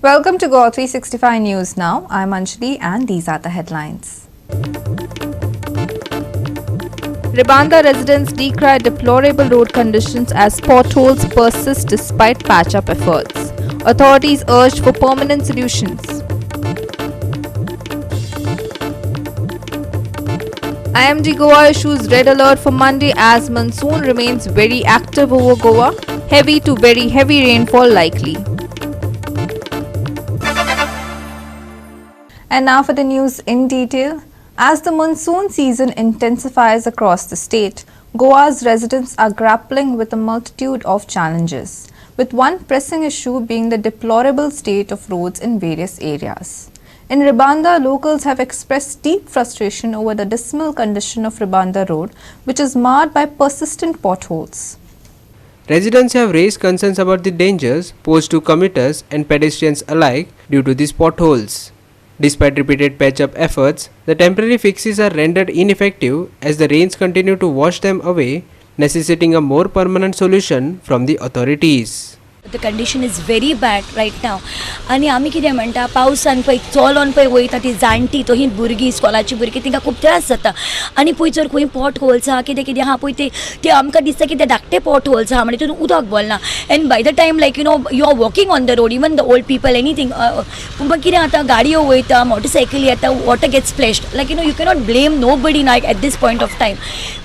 Welcome to Goa 365 News Now. I'm Anjali and these are the headlines. Ribanda residents decry deplorable road conditions as potholes persist despite patch-up efforts. Authorities urge for permanent solutions. IMD Goa issues red alert for Monday as monsoon remains very active over Goa. Heavy to very heavy rainfall likely. And now for the news in detail. As the monsoon season intensifies across the state, Goa's residents are grappling with a multitude of challenges, with one pressing issue being the deplorable state of roads in various areas. In Ribanda, locals have expressed deep frustration over the dismal condition of Ribanda Road, which is marred by persistent potholes. Residents have raised concerns about the dangers posed to commuters and pedestrians alike due to these potholes. Despite repeated patch-up efforts, the temporary fixes are rendered ineffective as the rains continue to wash them away, necessitating a more permanent solution from the authorities. The condition is very bad right now. आणि आमी कितें म्हणटा पावसान पळय चलोन पळय वयता ती जाणटी तो ही भुरगीं इस्कॉलाची भुरगीं तिंका खूब त्रास जाता आनी पळय जर खंय पॉट होल्स आहा कितें आहा पळय ते आमकां दिसता की ते धाकटे पॉट होल्स आहा म्हणजे तितून उदक बोलना and by the time like you are walking on the road even the old people anything पूण कितें जाता गाडयो वयता मोटरसायकली येता water gets splashed like you cannot blame नो बडी नायक at this point of time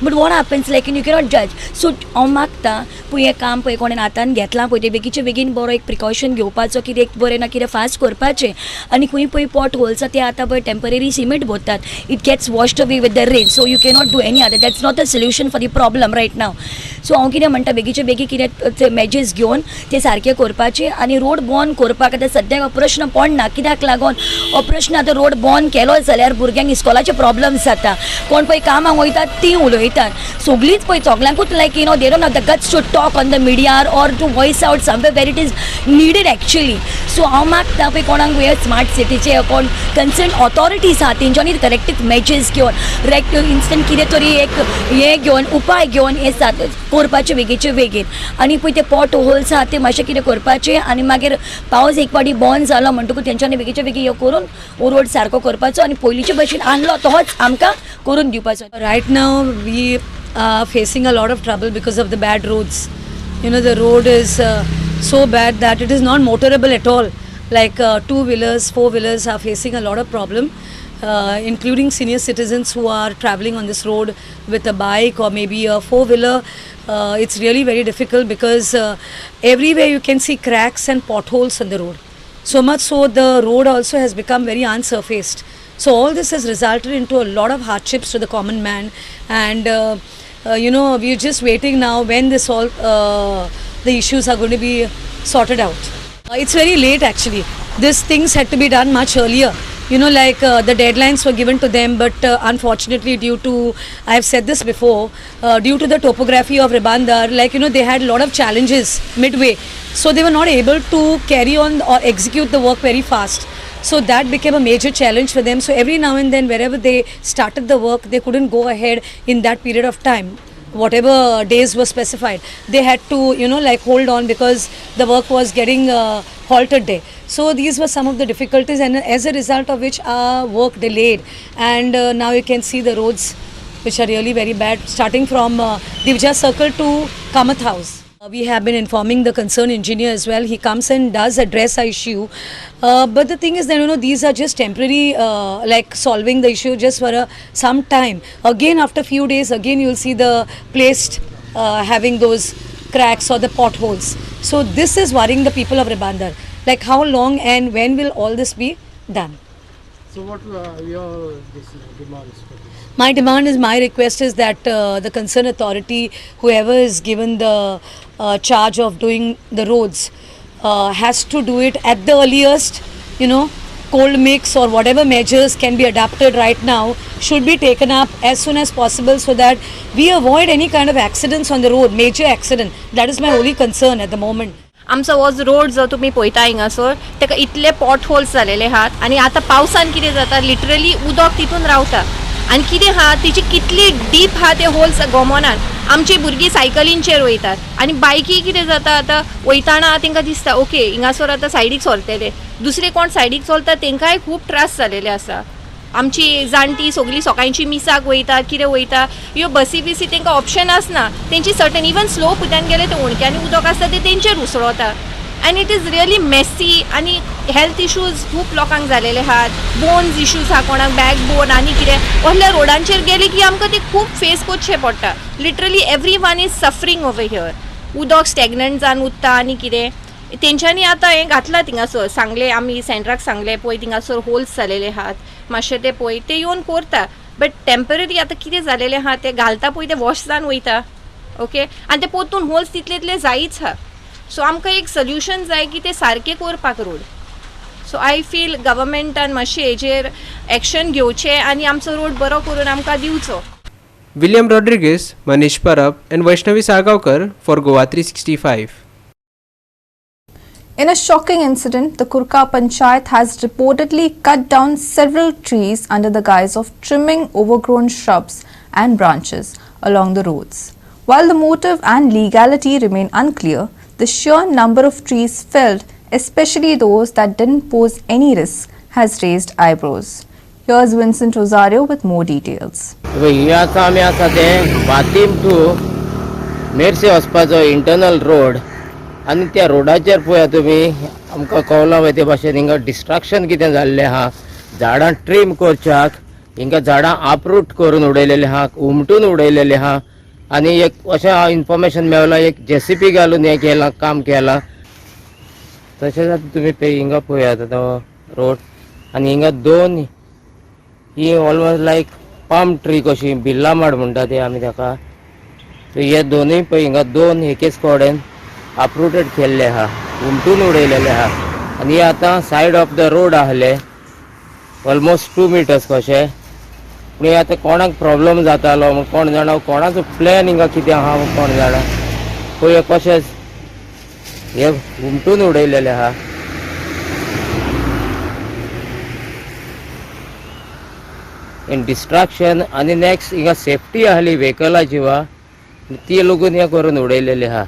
but what happens like you cannot जज सो हांव मागता पळय हें काम पळय कोणें हातान घेतलां पळय ते बेगीन बरो एक प्रिकॉशन घेवपाचो कितें एक बरें ना कितें फास्ट करपाचें आनी खंय पळय पॉट होल्स ते आतां पळय टेम्पररी सिमेंट भरतात it gets washed away with the rain so you cannot do any other that's not a solution for the problem right now so हांव कितें म्हणटा बेगीचे कितें मेजर्स घेवन ते सारके करपाचे आनी रोड बंद करपाक आतां सद्याक हो प्रश्न पडना कित्याक लागून हो प्रश्न आतां रोड बंद केलो जाल्यार भुरग्यांक इस्कॉलाचे प्रॉब्लम्स जाता कोण पळय कामाक वयतात ती उलयतात सगळींच पळय सगळ्यांकूच like they don't have the guts to talk on the मिडियार or to voice out somewhere where it is needed actually. So हांव मागता पळय कोणाक वे स्मार्ट सिटीचे कोण कन्सर्न ऑथॉरिटीज आहा तेंच्यांनी करेक्टीव मेजर्स घेवन इन्स्टंट कितें तरी एक हें घेवन उपाय घेवन हे करपाचे बेगीन आनी पळय ते पॉट होल्स आहा ते मातशें कितें करपाचें आनी मागीर पावस एक पाटी बंद जालो म्हणटकूच तेंच्यांनी बेगीन हे करून हो रोड सारको करपाचो आनी पयलींचे भशेन आणलो तोच आमकां करून दिवपाचो. Right now we are facing a lot of trouble because of the bad roads. The road is so bad that it is not motorable at all. Like two-wheelers, four-wheelers are facing a lot of problem, including senior citizens who are traveling on this road with a bike or maybe a four-wheeler. It's really very difficult because everywhere you can see cracks and potholes on the road. So much so the road also has become very unsurfaced. So all this has resulted into a lot of hardships to the common man, and we're just waiting now when this all the issues are going to be sorted out. It's very late actually. These things had to be done much earlier. The deadlines were given to them, but unfortunately due to, I have said this before, due to the topography of Ribanda, they had a lot of challenges midway. So they were not able to carry on or execute the work very fast. So that became a major challenge for them. So every now and then wherever they started the work, they couldn't go ahead in that period of time. Whatever days were specified, they had to hold on because the work was getting halted there. So these were some of the difficulties, and as a result of which our work delayed, and now you can see the roads which are really very bad, starting from Divja Circle to Kamath House. We have been informing the concerned engineer as well. He comes and does address our issue, but the thing is that these are just temporary, solving the issue just for some time. Again, after few days, again you'll see the place having those cracks or the potholes. So this is worrying the people of Ribanda. Like how long and when will all this be done? So what your demands? My demand is, my request is that the concerned authority, whoever is given the charge of doing the roads, has to do it at the earliest. Cold mix or whatever measures can be adapted right now should be taken up as soon as possible so that we avoid any kind of accidents on the road, major accident. That is my only concern at the moment. आमचो हो road जो तुमी पळयता हिंगासर ताका इतले pot holes जालेले आहात आनी आतां पावसान कितें जाता लिटरली उदक तितून रावता आनी कितें आहा तिची कितली डीप आहा ते होल्स गमोनात आमची भुरगीं सायकलींचेर वयतात आनी बायकी कितें जाता आतां वयताना तांकां दिसता ओके हिंगासर आतां सायडीक चलतले, दुसरे कोण सायडीक चलता तांकांय खूब त्रास जालेले आसा. आमची जाणटी सगळीं सकाळची मिसाक वयता कितें वयता ह्यो बसी बिसी तांकां ऑप्शन आसना, तेंची सर्टन इवन स्लोपुल्यान गेले ते उणक्यांनी उदक आसता ते तेंचेर उसळता. And it is really messy आनी हेल्थ इश्यूज खूब लोकांक जालेले आहात, बोन्स इश्यूज आहा, कोणाक बॅक बोन आनी कितें असल्या रोडांचेर गेले की आमकां ते खूब फेस करचें पडटा. Literally everyone is suffering over here. उदक स्टॅग्नंट जावन उरता आनी कितें तेंच्यांनी आतां हें घातलां थिंगासर, सांगलें आमी सेंटराक सांगलें पळय थिंगासर होल्स जालेले आहात मातशें ते पळय ते येवन करता. बट टेम्पररी आतां कितें जालेलें आहा ते घालता पळय ते वॉश जावन वयता. ओके आनी ते पोतून होल्स तितले जायच आहा. सो आमकां एक सोल्युशन जाय की ते सारके करपाक रोड. सो आय फील गव्हर्मेंटान मातशें हेजेर एक्शन घेवचें आनी आमचो रोड बरो करून आमकां दिवचो. William Rodriguez, Manish Parab and Vaishnavi Sargaonkar for Goa 365. In a shocking incident, the Kurka Panchayat has reportedly cut down several trees under the guise of trimming overgrown shrubs and branches along the roads. While the motive and legality remain unclear, the sheer number of trees felled, especially those that didn't pose any risk, has raised eyebrows. Here's Vincent Rosario with more details. हिंगा आमी आसा ते वातीम to मेर्से वचपाचो internal road आनी त्या रोडाचेर पळयात तुमी आमकां कळना ते भाशेन हिंगा डिस्ट्रक्शन कितें जाल्लें आहा. झाडां ट्रीम करच्याक हिंगा झाडां आपरूट करून उडयलेले आहा, उमटून उडयलेले आहा आनी एक अशें इन्फॉर्मेशन मेळ्ळां एक JCP घालून हें केलां काम केलां. तशेंच आतां तुमी हिंगा पळयात आतां रोड आनी हिंगा दोन ही ऑलमोस्ट लायक पाम ट्री कशी बिल्ला माड म्हणटा ते आमी ताका. सो हे दोनूय पळय हिंगा दोन एकेच कडेन अपरूटेड केल्ले आहा, उमटून उडयलेले आहा आनी हे आतां सायड ऑफ द रोड आहले ऑलमोस्ट 2 मिटर्स कशे. पूण हे आतां कोणाक प्रॉब्लम जातालो म्हूण कोण जाणा, कोणाचो प्लॅन हिंगा कितें आहा कोण जाणा. पळय हे कशेंच हे उमटून उडयलेले आहा. इन डिस्ट्रक्शन आनी नेक्स्ट हिंगा सेफ्टी आहली व्हेकलाची वा ती लागून हे करून उडयलेली आहा.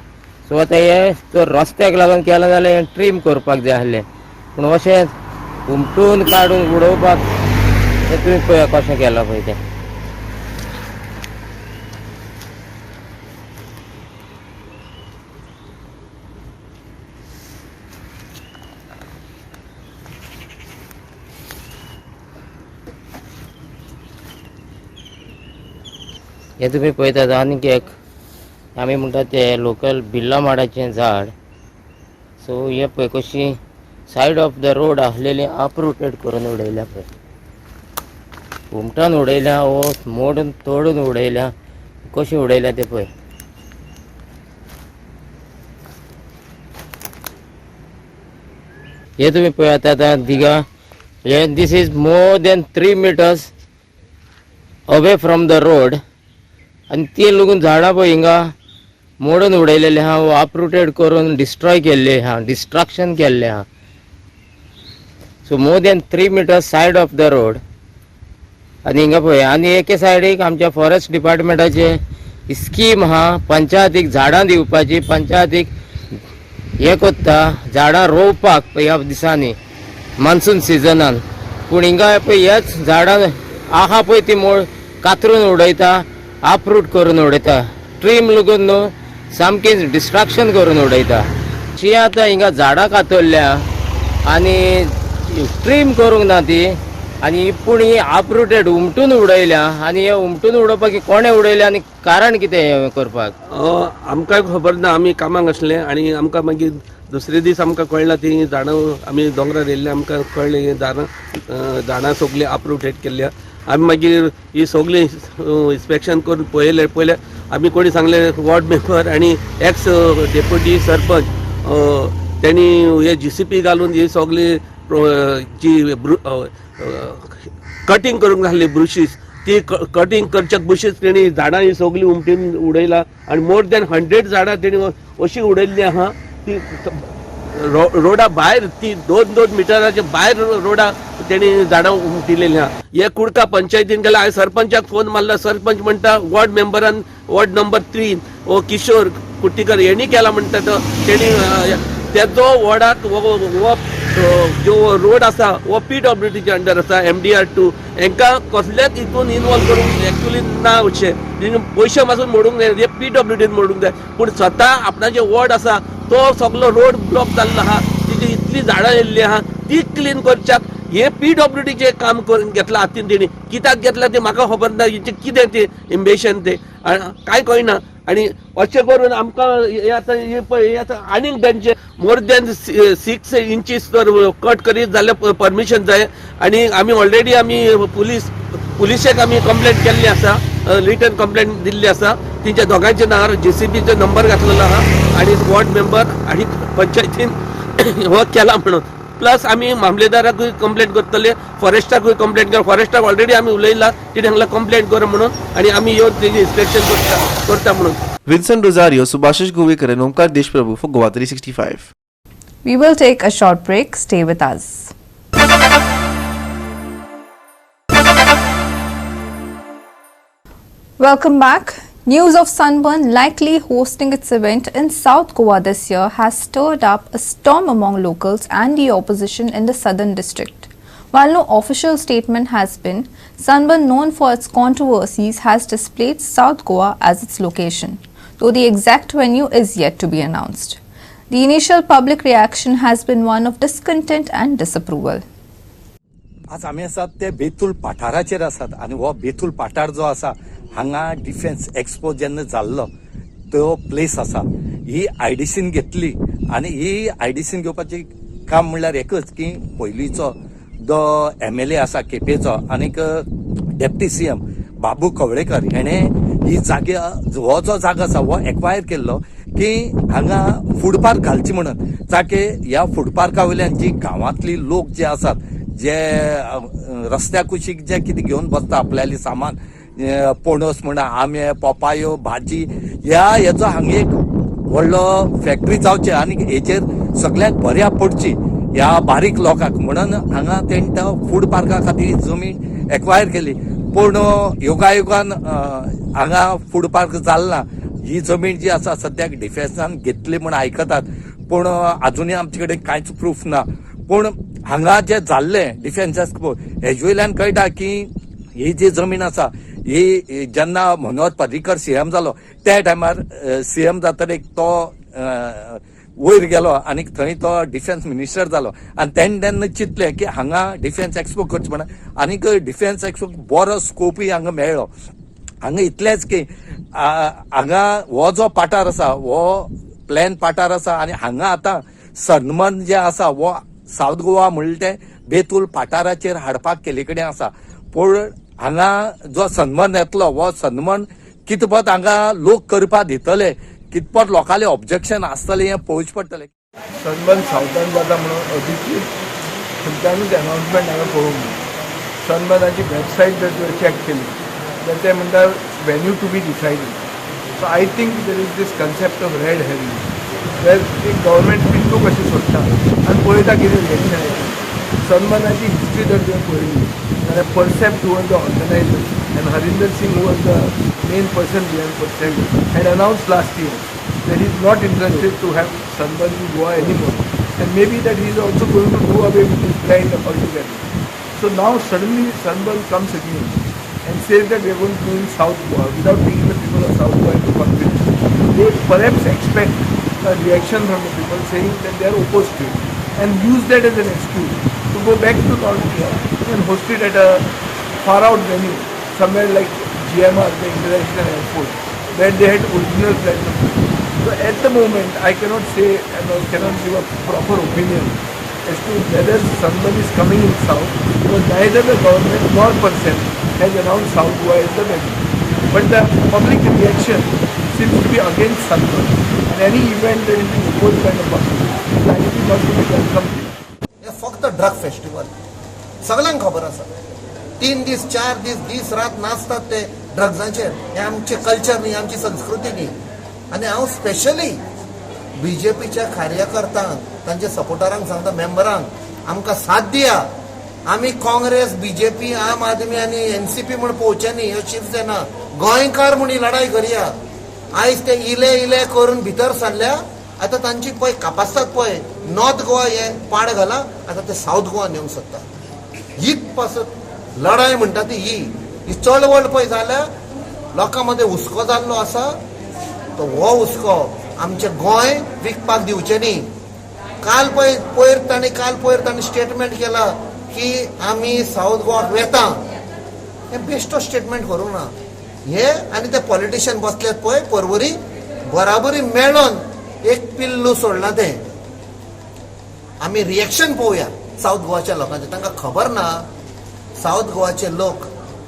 सो आतां हे जर रस्त्याक लागून केला जाल्यार हे ट्रीम करपाक जाय आहलें, पूण अशें उमटून काडून उडोवपाक हे तुमी पळया कशें केलां पळय तें. हे तुमी पळयतात आनीक एक आमी म्हणटा ते लोकल बिल्ला माडाचें झाड. सो हे पळय कशी सायड ऑफ द रोड आहलेली अपरूटेड करून उडयल्या पळय, उमटान उडयल्या वो मोडून तोडून उडयल्या, कशी उडयल्या ते पळय. हे तुमी पळयात आतां दिगा हे this is more than 3 metres away from the road आनी ती लागून झाडां पळय हिंगा मोडून उडयलेले आहा, अपरूटेड करून डिस्ट्रॉय केल्ले आहा, डिस्ट्रक्शन केल्लें आहा. So more than 3 metres said of the road. आनी हिंगा पळय आनी एके सायडीक आमच्या फॉरेस्ट डिपार्टमेंटाचे स्कीम आहा पंचायतीक झाडां दिवपाची, पंचायतीक हे कोत्ता झाडां रोवपाक पळय ह्या दिसांनी मान्सून सिजनान. पूण हिंगा पळय हेच झाडां आहा पळय ती कातरून उडयता, अपरूट करून उडयता, ट्रीम लागून न्हू सामकी डिस्ट्रक्शन करून उडयता. शी आतां हिंगा झाडां कातरल्या आनी ट्रीम करूंक ना ती आनी पूण ही अपरूटेड उमटून उडयल्या आनी हे उमटून उडोवपाक कोणें उडयलें आनी कारण कितें हें करपाक आमकां खबर ना. आमी कामाक आसले आनी आमकां मागीर दुसरे दीस आमकां कळ्ळां ती झाडां आमी दोंगरार येयल्ले आमकां कळ्ळें ही झाडां सगळीं अपरूटेड केल्ल्या. आमी मागीर ही सगळीं इन्स्पेक्शन करून पळयलें आमी कोणी सांगलें वॉर्ड मेंबर आनी एक्स डेप्युटी सरपंच त्यांनी हे JCP घालून ही सगळी जी कटींग करूंक नासली बुशीस ती कटींग करच्या बुशीस तेणी झाडां ही सगळीं उमटीन उडयला आनी मोर देन 100 झाडां तेणी अशी उडयल्ली आहा ती रोडा भायर ती 2-2 मिटराच्या भायर रोडा तेणी झाडां दिलेली आहा. हे कुडका पंचायतीन गेला. हांवें सरपंचाक फोन मारला. सरपंच म्हणटा वॉर्ड मेंबरान वॉर्ड नंबर 3 हो किशोर कुट्टीकर हेणी केला म्हणटा तो. तेणी तेजो वॉर्डाक हो जो रोड आसा हो PWDच्या अंडर आसा MDR2. हांकां कसलेच हितून इनवॉल्व करूंक एक्चुअली ना अशें. पयशे मातून मोडूंक जाय हे PWDन मोडूंक जाय. पूण स्वता आपणाचे वॉर्ड आसा तो सगळो रोड ब्लॉक जाल्लो आहा. तिची इतली झाडां येयल्ली आहा ती क्लीन करच्याक हे PWDचे काम करून घेतला हातीन तेणी. कित्याक घेतला ते म्हाका खबर ना. हेचे कितें ते इम्बेशन ते कांय कळना. आणि अशें करून आमकां हे आतां आनीक तांचे मोर दॅन 6 इंचीस जर कट करीत जाल्यार परमिशन जाय. आणि आमी ऑलरेडी पुलिशेक आमी कंप्लेंट केल्ली आसा. रिटन कंप्लेंट दिल्ली आसा. तिच्या दोगांचे नांवार JCBचो नंबर घातलेलो आहा आणि वॉर्ड मेंबर आणि पंचायतीन हो केला म्हणून. प्लस आमी मामलेदाराकूय कंप्लेंट करतले, फॉरेस्टाकूय कंप्लेंट केला. फॉरेस्टाक ऑलरेडी आमी उलयला तिणे हांगला कंप्लेंट कर म्हणून आणि आमी येवन तेजी इन्स्पेक्शन करता म्हणून. Vinson Rosario, Subhashish Govekar and Omkar Deshprabhu for Goa 365. We will take a short break. Stay with us. Welcome back. News of Sunburn likely hosting its event in South Goa this year has stirred up a storm among locals and the opposition in the southern district. While no official statement has been, Sunburn, known for its controversies, has displayed South Goa as its location, though the exact venue is yet to be announced. The initial public reaction has been one of discontent and disapproval. आज आमी आसात ते बेतूल पाठाराचेर आसात आणि हो बेतूल पाठार जो आसा हांगा डिफेन्स एक्सपो जेन्ना जाल्लो तो प्लेस आसा. ही IDCन घेतली आणि ही IDCन घेवपाची काम म्हणल्यार एकच की पयलींचो जो MLA आसा केपेचो आनीक डेप्टी CM बाबू कवळेकर हेणे ही जागा हो जो जागा आसा हो एक्वायर केल्लो की हांगा फूड पार्क घालची म्हणून. ताके ह्या फूड पार्का वयल्यान जी गांवांतली लोक जे आसात जे रस्त्या कुशीक जे कितें घेवन बसता आपल्याली सामान पणस म्हणा आंबे पोपायो भाजी हेचो हांगा एक व्हडलो फॅक्टरी जावचे आनी हेचेर सगळ्यांक बऱ्याक पडची ह्या बारीक लोकांक म्हणून हांगा तेंणी फूड पार्का खातीर जमीन एक्वायर केली. पूण योगायोगान हांगा फूड पार्क जालना. ही जमीन जी आसा सद्याक डिफेन्सान घेतली म्हण आयकतात पूण अजुनूय आमचे कडेन कांयच प्रूफ ना. पूण हांगा जे जाल्ले डिफेन्स एक्सपो हेजे वयल्यान कळटा की ही जी जमीन आसा ही जेन्ना मनोहर पर्रीकर CM जालो त्या टायमार CM जातकीर तो वयर गेलो आनी थंय तो डिफेन्स मिनिस्टर जालो आनी तेन्ना चिंतलें की हांगा डिफेन्स एक्सपो करचें म्हणून. आनीक डिफेन्स एक्सपो बरो स्कोपूय हांगा मेळ्ळो. हांगा इतलेंच की हांगा हो जो पाठार आसा हो प्लॅन पाठार आसा आनी हांगा आतां सन्मान जे आसा हो सावथ गोवा म्हणले ते बेतूल पाठाराचेर हाडपाक केले कडेन आसा. पूण हांगा जो सन्मान येतलो हो सन्मान कितपत हांगा लोक करपा दितले कितपत लोकांले ऑब्जेक्शन आसतलें हें पळोवचें पडटलें. सनबर्न सावथान जाता म्हणून अधिकृत खंयच्यानूच अनाउन्समेंट हांवें पळोवंक ना. सनबर्नाची वेबसायट जर चॅक केली जाल्यार ते म्हणटा venue to be decided. So I think there is this concept of red herring where ती गव्हर्मेंट पिल्लू कशी सोडटा आनी पळयता कितें रिएक्शन येता. सनबर्नाची हिस्ट्री जर तुवें पळयली जाल्यार Percept was the organiser and Harinder Singh, who was the main person behind Percept, had announced last year that he is not interested to have Sunburn in Goa anymore, and maybe that he is also going to do away with his brand altogether. So now suddenly Sunburn comes again and says that we are going to do in South Goa without taking the people of South Goa into consideration. They perhaps expect a reaction from the people saying that they are opposed to it and use that as an excuse to go back to North Goa and host it at a far out venue somewhere like GMR, the International Airport, where they had original plans. So at the moment, I cannot say and I cannot give a proper opinion as to whether Sunburn is coming in South, because neither the government nor Percept has announced South Goa as the venue. But the public reaction seems to be against Sunburn, and any event that is being opposed by the public is likely not to be welcomed. हे फक्त drug festival सगळ्यांक खबर आसा. 3 दीस 4 दीस रात नाचतात ते ड्रग्सांचेर. हे आमचे कल्चर न्ही, आमची संस्कृती न्ही. आनी हांव स्पेशली BJPच्या कार्यकर्त्यांक तांच्या सपोर्टरांक सांगता, मेंबरांक आमकां साथ दिया आमी काँग्रेस बीजेपी आम आदमी आनी एनसीपी म्हण पळोवचे न्ही, ह्यो शिवसेना गोंयकार म्हण ही लढाई करया. आयज ते इले करून भितर सरल्या. आतां तांची पळय कापासतात पळय, नॉर्थ गोवा हे पाड घाला, आतां ते साऊथ गोवा नेवंक सोदता. ही पासत लढाई म्हणटा ती ही चळवळ पळय जाल्यार लोकां मदें हुस्को जाल्लो आसा. तो हो हुस्को आमचें गोंय विकपाक दिवचें न्ही. काल पयर ताणें स्टेटमेंट केला की आमी साऊथ गोवाक वेता. हें बेश्टो स्टेटमेंट करूंक ना. हे आनी ते पॉलिटिशियन बसल्यात पळय परवरी बराबरी मेळोन एक पिल्लू सोडला. ते आमी रिएक्शन पळोवया साऊथ गोवाच्या लोकांचे. तांकां खबर ना साऊथ गोवाचे लोक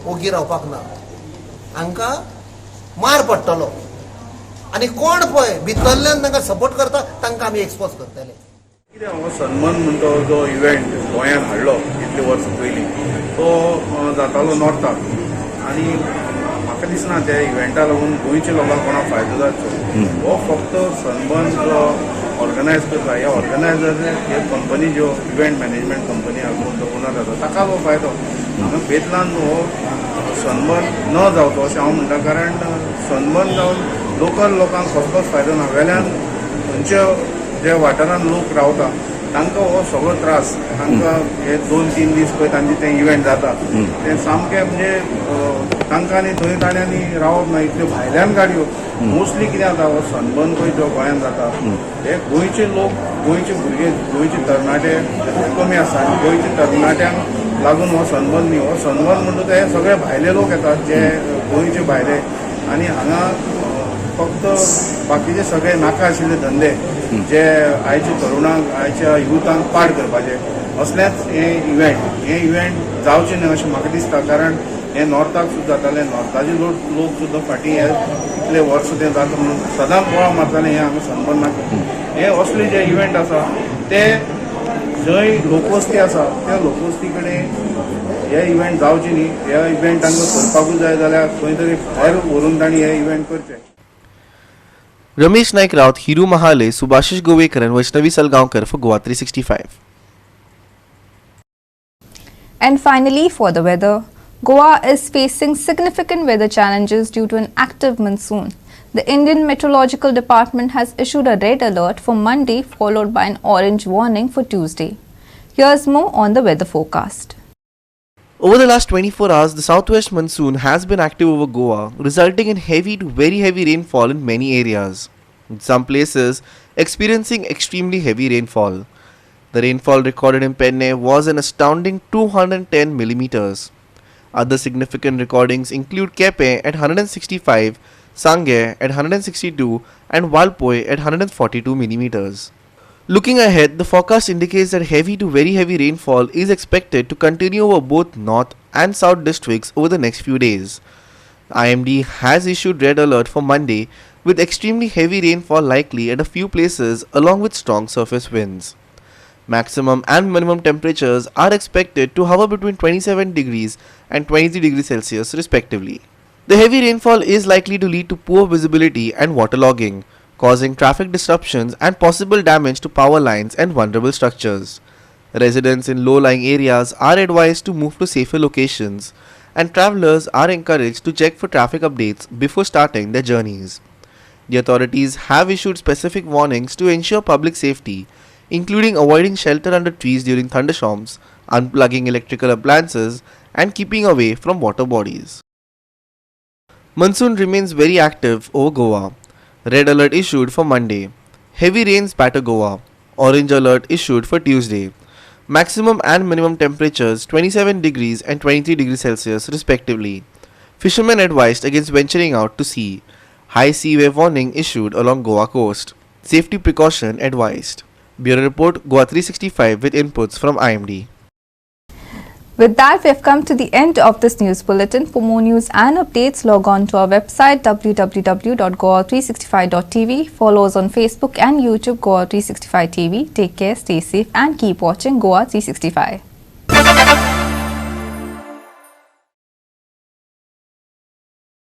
ओगी रावपाक ना, हांकां मार पडटलो. आनी कोण पळय भितरल्यान तांकां सपोर्ट करता तांकां आमी एक्सपोज करतले. कितें हो सन्मान म्हणतो जो इव्हेंट गोंयांत हाडलो इतले वर्सां पयलीं तो जातालो नॉर्थाक. आनी म्हाका दिसना त्या इव्हेंटा लागून गोंयच्या लोकांक कोणाक फायदो जावचो. हो फक्त सन्मान जो ऑर्गनायज करता ह्या ऑर्गनायझर हे कंपनी ज्यो इव्हेंट मॅनेजमेंट कंपनी आसा तो ओनर आसा ताका हो फायदो. हांगा बेतलान हो सन्मान न जावचो अशें हांव म्हणटा. कारण सन्मान जावन लोकल लोकांक कसलोच फायदो ना. वेल्यान खंयच्या जे वाठारांत लोक रावता तांकां हो सगळो त्रास. तांकां हे 2-3 दीस पळय तांचे तें इव्हेंट जाता तें सामकें म्हणजे तांकां आनी थंय ताण्यांनी रावप ना. इतल्यो भायल्यान गाडयो मोस्टली कितें जाता हो सनबर्न पळय जो गोंयांत जाता हे गोंयचे लोक गोंयचे भुरगे गोंयचे तरणाटे खूब कमी आसा. आनी गोंयच्या तरणाट्यांक लागून हो सनबर्न न्ही. हो सनबर्न म्हणटा ते सगळे भायले लोक येतात जे गोंयचे भायले. आनी हांगा फक्त बाकीचे सगळे नाका आशिल्ले धंदे जे आयच्या तरुणांक आयच्या युथांक पाड करपाचे असलेच हे इव्हेंट जावचे न्हय अशें म्हाका दिसता. कारण हे नॉर्थाक सुद्दां जाताले. नॉर्थाचे लोक सुद्दां फाटीं हे इतले वर्स ते जाता म्हणून सदांच बोळा मारताले हे हांगा सनबर्नाक. हे असले जे इव्हेंट आसा ते जंय लोकवस्ती आसा त्या लोकवस्ती कडेन हे इव्हेंट जावचे न्ही. ह्या इव्हेंट तांकां करपाकूच जाय जाल्यार खंय तरी भायर व्हरून तांणी हे इव्हेंट करचे. रमेश नायक Raut, Hiru Mahale, Subhashish Govekar and Vaishnavi Salgaonkar for Goa 365. And finally, for the weather, Goa is facing significant weather challenges due to an active monsoon. The Indian Meteorological Department has issued a red alert for Monday, followed by an orange warning for Tuesday. Here's more on the weather forecast. Over the last 24 hours, the southwest monsoon has been active over Goa, resulting in heavy to very heavy rainfall in many areas, with some places experiencing extremely heavy rainfall. The rainfall recorded in Penne was an astounding 210 millimeters. Other significant recordings include Kepe at 165, Sangye at 162 and Valpoi at 142 millimeters. Looking ahead, the forecast indicates that heavy to very heavy rainfall is expected to continue over both north and south districts over the next few days. IMD has issued red alert for Monday with extremely heavy rainfall likely at a few places along with strong surface winds. Maximum and minimum temperatures are expected to hover between 27 degrees and 23 degrees Celsius respectively. The heavy rainfall is likely to lead to poor visibility and waterlogging, causing traffic disruptions and possible damage to power lines and vulnerable structures. Residents in low-lying areas are advised to move to safer locations, and travelers are encouraged to check for traffic updates before starting their journeys. The authorities have issued specific warnings to ensure public safety, including avoiding shelter under trees during thunderstorms, unplugging electrical appliances, and keeping away from water bodies. Monsoon remains very active over Goa. Red alert issued for Monday. Heavy rains batter Goa. Orange alert issued for Tuesday. Maximum and minimum temperatures 27 degrees and 23 degrees Celsius respectively. Fishermen advised against venturing out to sea. High sea wave warning issued along Goa coast. Safety precaution advised. Bureau Report, Goa 365 with inputs from IMD. With that, we have come to the end of this news bulletin. For more news and updates, log on to our website www.goa365.tv. Follow us on Facebook and YouTube, Goa 365 TV. Take care, stay safe and keep watching Goa 365.